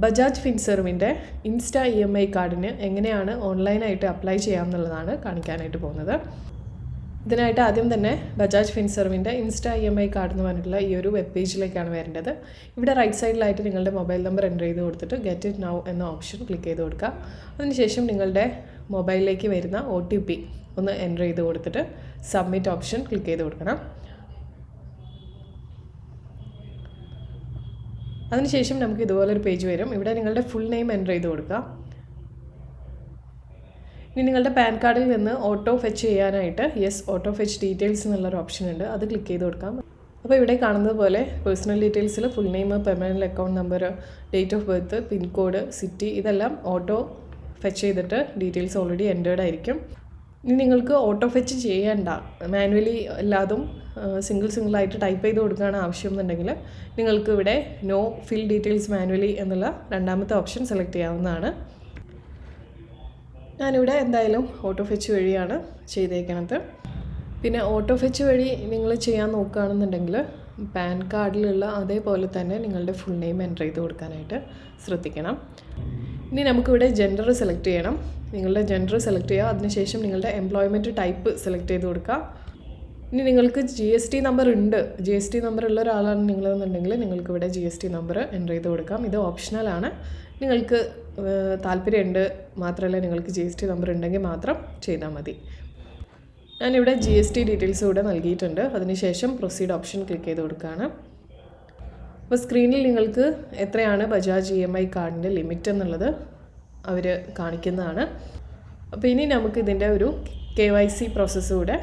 Bajaj ഫിൻസർവിൻ്റെ insta EMI കാർഡിന് എങ്ങനെയാണ് ഓൺലൈനായിട്ട് അപ്ലൈ ചെയ്യാമെന്നുള്ളതാണ് കാണിക്കാനായിട്ട് പോകുന്നത്. ഇതിനായിട്ട് ആദ്യം തന്നെ ബജാജ് ഫിൻസർവിൻ്റെ ഇൻസ്റ്റാ EMI കാർഡ് എന്ന് പറഞ്ഞിട്ടുള്ള ഈ ഒരു വെബ് പേജിലേക്കാണ് വരേണ്ടത്. ഇവിടെ റൈറ്റ് സൈഡിലായിട്ട് നിങ്ങളുടെ മൊബൈൽ നമ്പർ എൻ്റർ ചെയ്ത് കൊടുത്തിട്ട് ഗെറ്റ് ഇറ്റ് നൗ എന്ന ഓപ്ഷൻ ക്ലിക്ക് ചെയ്ത് കൊടുക്കുക. അതിനുശേഷം നിങ്ങളുടെ മൊബൈലിലേക്ക് വരുന്ന OTP ഒന്ന് എൻ്റർ ചെയ്ത് കൊടുത്തിട്ട് സബ്മിറ്റ് ഓപ്ഷൻ ക്ലിക്ക് ചെയ്ത് കൊടുക്കണം. അതിനുശേഷം നമുക്ക് ഇതുപോലൊരു പേജ് വരും. ഇവിടെ നിങ്ങളുടെ ഫുൾ നെയിം എൻ്റർ ചെയ്ത് കൊടുക്കുക. ഇനി നിങ്ങളുടെ പാൻ കാർഡിൽ നിന്ന് ഓട്ടോ ഫെച്ച് ചെയ്യാനായിട്ട് യെസ് ഓട്ടോ ഫെച്ച് ഡീറ്റെയിൽസ് എന്നുള്ളൊരു ഓപ്ഷൻ ഉണ്ട്, അത് ക്ലിക്ക് ചെയ്ത് കൊടുക്കാം. അപ്പോൾ ഇവിടെ കാണുന്നത് പോലെ പേഴ്സണൽ ഡീറ്റെയിൽസിൽ full name, permanent account number, date of birth, pin code, city ഇതെല്ലാം ഓട്ടോ ഫെച്ച് ചെയ്തിട്ട് ഡീറ്റെയിൽസ് ഓൾറെഡി എൻ്റേർഡ് ആയിരിക്കും. ഇനി നിങ്ങൾക്ക് ഓട്ടോ ഫെച്ച് ചെയ്യേണ്ട, മാനുവലി എല്ലാതും സിംഗിളായിട്ട് ടൈപ്പ് ചെയ്ത് കൊടുക്കുകയാണ് ആവശ്യം എന്നുണ്ടെങ്കിൽ നിങ്ങൾക്ക് ഇവിടെ നോ ഫിൽ ഡീറ്റെയിൽസ് മാനുവലി എന്നുള്ള രണ്ടാമത്തെ ഓപ്ഷൻ സെലക്ട് ചെയ്യാവുന്നതാണ്. ഞാനിവിടെ എന്തായാലും ഓട്ടോ ഫെച്ച് വഴിയാണ് ചെയ്തേക്കണത്. പിന്നെ ഓട്ടോ ഫെച്ച് വഴി നിങ്ങൾ ചെയ്യാൻ നോക്കുകയാണെന്നുണ്ടെങ്കിൽ പാൻ കാർഡിലുള്ള അതേപോലെ തന്നെ നിങ്ങളുടെ ഫുൾ നെയിം എൻ്റർ ചെയ്ത് കൊടുക്കാനായിട്ട് ശ്രദ്ധിക്കണം. ഇനി നമുക്കിവിടെ ജെൻഡർ സെലക്ട് ചെയ്യണം. നിങ്ങളുടെ ജെൻഡർ സെലക്ട് ചെയ്യുക. അതിനുശേഷം നിങ്ങളുടെ എംപ്ലോയ്മെൻറ്റ് ടൈപ്പ് സെലക്ട് ചെയ്ത് കൊടുക്കുക. ഇനി നിങ്ങൾക്ക് GST നമ്പർ ഉണ്ട്, GST നമ്പർ ഉള്ള ഒരാളാണ് നിങ്ങളെന്നുണ്ടെങ്കിൽ നിങ്ങൾക്ക് ഇവിടെ GST നമ്പർ എൻ്റർ ചെയ്ത് കൊടുക്കാം. ഇത് ഓപ്ഷണലാണ്. നിങ്ങൾക്ക് താല്പര്യമുണ്ട് മാത്രമല്ല നിങ്ങൾക്ക് GST നമ്പർ ഉണ്ടെങ്കിൽ മാത്രം ചെയ്താൽ മതി. ഞാനിവിടെ GST ഡീറ്റെയിൽസ് കൂടെ നൽകിയിട്ടുണ്ട്. അതിനുശേഷം പ്രൊസീഡ് ഓപ്ഷൻ ക്ലിക്ക് ചെയ്ത് കൊടുക്കുകയാണ്. അപ്പോൾ സ്ക്രീനിൽ നിങ്ങൾക്ക് എത്രയാണ് ബജാജ് EMI കാർഡിൻ്റെ ലിമിറ്റ് എന്നുള്ളത് അവർ കാണിക്കുന്നതാണ്. അപ്പോൾ ഇനി നമുക്ക് ഇതിൻ്റെ ഒരു KYC പ്രോസസ്സ് കൂടെ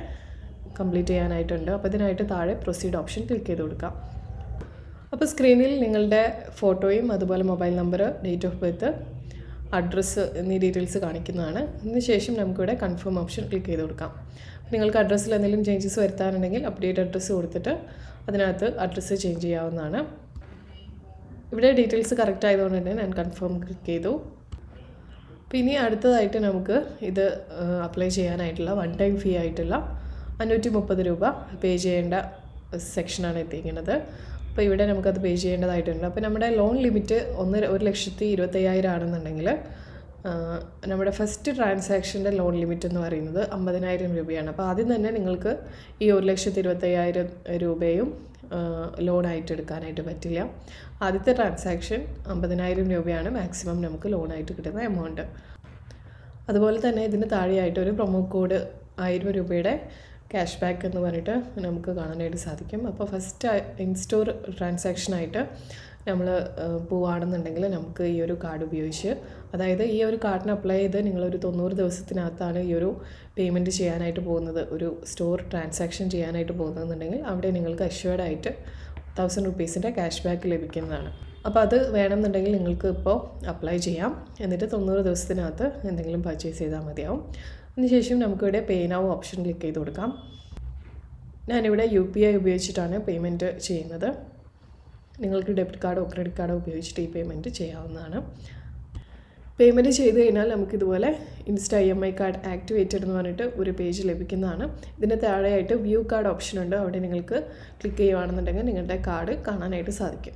കംപ്ലീറ്റ് ചെയ്യാനായിട്ടുണ്ട്. അപ്പോൾ ഇതിനായിട്ട് താഴെ പ്രൊസീഡ് ഓപ്ഷൻ ക്ലിക്ക് ചെയ്ത് കൊടുക്കാം. അപ്പോൾ സ്ക്രീനിൽ നിങ്ങളുടെ ഫോട്ടോയും അതുപോലെ mobile number, date of birth, address എന്നീ ഡീറ്റെയിൽസ് കാണിക്കുന്നതാണ്. അതിനുശേഷം നമുക്കിവിടെ കൺഫേം ഓപ്ഷൻ ക്ലിക്ക് ചെയ്ത് കൊടുക്കാം. നിങ്ങൾക്ക് അഡ്രസ്സിൽ എന്തെങ്കിലും ചേഞ്ചസ് വരുത്താനുണ്ടെങ്കിൽ അപ്ഡേറ്റ് അഡ്രസ്സ് കൊടുത്തിട്ട് അതിനകത്ത് അഡ്രസ്സ് ചേഞ്ച് ചെയ്യാവുന്നതാണ്. ഇവിടെ ഡീറ്റെയിൽസ് കറക്റ്റ് ആയതുകൊണ്ട് തന്നെ ഞാൻ കൺഫേം ക്ലിക്ക് ചെയ്തു. പിന്നെ അടുത്തതായിട്ട് നമുക്ക് ഇത് അപ്ലൈ ചെയ്യാനായിട്ടുള്ള വൺ ടൈം ഫീ ആയിട്ടുള്ള 530 രൂപ പേ ചെയ്യേണ്ട സെക്ഷനാണ് എത്തിക്കുന്നത്. അപ്പോൾ ഇവിടെ നമുക്കത് പേ ചെയ്യേണ്ടതായിട്ടുണ്ട്. അപ്പോൾ നമ്മുടെ ലോൺ ലിമിറ്റ് 1,25,000 ആണെന്നുണ്ടെങ്കിൽ നമ്മുടെ ഫസ്റ്റ് ട്രാൻസാക്ഷൻ്റെ ലോൺ ലിമിറ്റ് എന്ന് പറയുന്നത് 50,000 രൂപയാണ്. അപ്പോൾ ആദ്യം തന്നെ നിങ്ങൾക്ക് ഈ 1,25,000 രൂപയും ലോണായിട്ട് എടുക്കാനായിട്ട് പറ്റില്ല. ആദ്യത്തെ ട്രാൻസാക്ഷൻ 50,000 രൂപയാണ് മാക്സിമം നമുക്ക് ലോണായിട്ട് കിട്ടുന്ന എമൗണ്ട്. അതുപോലെ തന്നെ ഇതിന് താഴെയായിട്ട് ഒരു പ്രൊമോ കോഡ് 1000 രൂപയുടെ ക്യാഷ് ബാക്ക് എന്ന് പറഞ്ഞിട്ട് നമുക്ക് കാണാനായിട്ട് സാധിക്കും. അപ്പോൾ ഫസ്റ്റ് ഇൻസ്റ്റോർ ട്രാൻസാക്ഷനായിട്ട് നമ്മൾ പോവുകയാണെന്നുണ്ടെങ്കിൽ നമുക്ക് ഈ ഒരു കാർഡ് ഉപയോഗിച്ച്, അതായത് ഈ ഒരു കാർഡിന് അപ്ലൈ ചെയ്ത് നിങ്ങളൊരു 90 ദിവസത്തിനകത്താണ് ഈ ഒരു പേയ്മെൻറ്റ് ചെയ്യാനായിട്ട് പോകുന്നത്, ഒരു സ്റ്റോർ ട്രാൻസാക്ഷൻ ചെയ്യാനായിട്ട് പോകുന്നതെന്നുണ്ടെങ്കിൽ അവിടെ നിങ്ങൾക്ക് അഷ്വേർഡായിട്ട് 1000 റുപ്പീസിൻ്റെ ക്യാഷ് ബാക്ക് ലഭിക്കുന്നതാണ്. അപ്പോൾ അത് വേണമെന്നുണ്ടെങ്കിൽ നിങ്ങൾക്ക് ഇപ്പോൾ അപ്ലൈ ചെയ്യാം. എന്നിട്ട് 90 ദിവസത്തിനകത്ത് എന്തെങ്കിലും പർച്ചേസ് ചെയ്താൽ മതിയാവും. അതിനുശേഷം നമുക്കിവിടെ പേ നൗ ഓപ്ഷൻ ക്ലിക്ക് ചെയ്ത് കൊടുക്കാം. ഞാനിവിടെ UPI ഉപയോഗിച്ചിട്ടാണ് പേയ്മെൻറ്റ് ചെയ്യുന്നത്. നിങ്ങൾക്ക് ഡെബിറ്റ് കാർഡോ ക്രെഡിറ്റ് കാർഡോ ഉപയോഗിച്ചിട്ട് ഈ പേയ്മെൻറ്റ് ചെയ്യാവുന്നതാണ്. പേയ്മെൻറ്റ് ചെയ്ത് കഴിഞ്ഞാൽ നമുക്കിതുപോലെ ഇൻസ്റ്റാ EMI കാർഡ് ആക്ടിവേറ്റഡ് എന്ന് പറഞ്ഞിട്ട് ഒരു പേജ് ലഭിക്കുന്നതാണ്. ഇതിൻ്റെ താഴെയായിട്ട് വ്യൂ കാർഡ് ഓപ്ഷൻ ഉണ്ട്. അവിടെ നിങ്ങൾക്ക് ക്ലിക്ക് ചെയ്യുകയാണെന്നുണ്ടെങ്കിൽ നിങ്ങളുടെ കാർഡ് കാണാനായിട്ട് സാധിക്കും.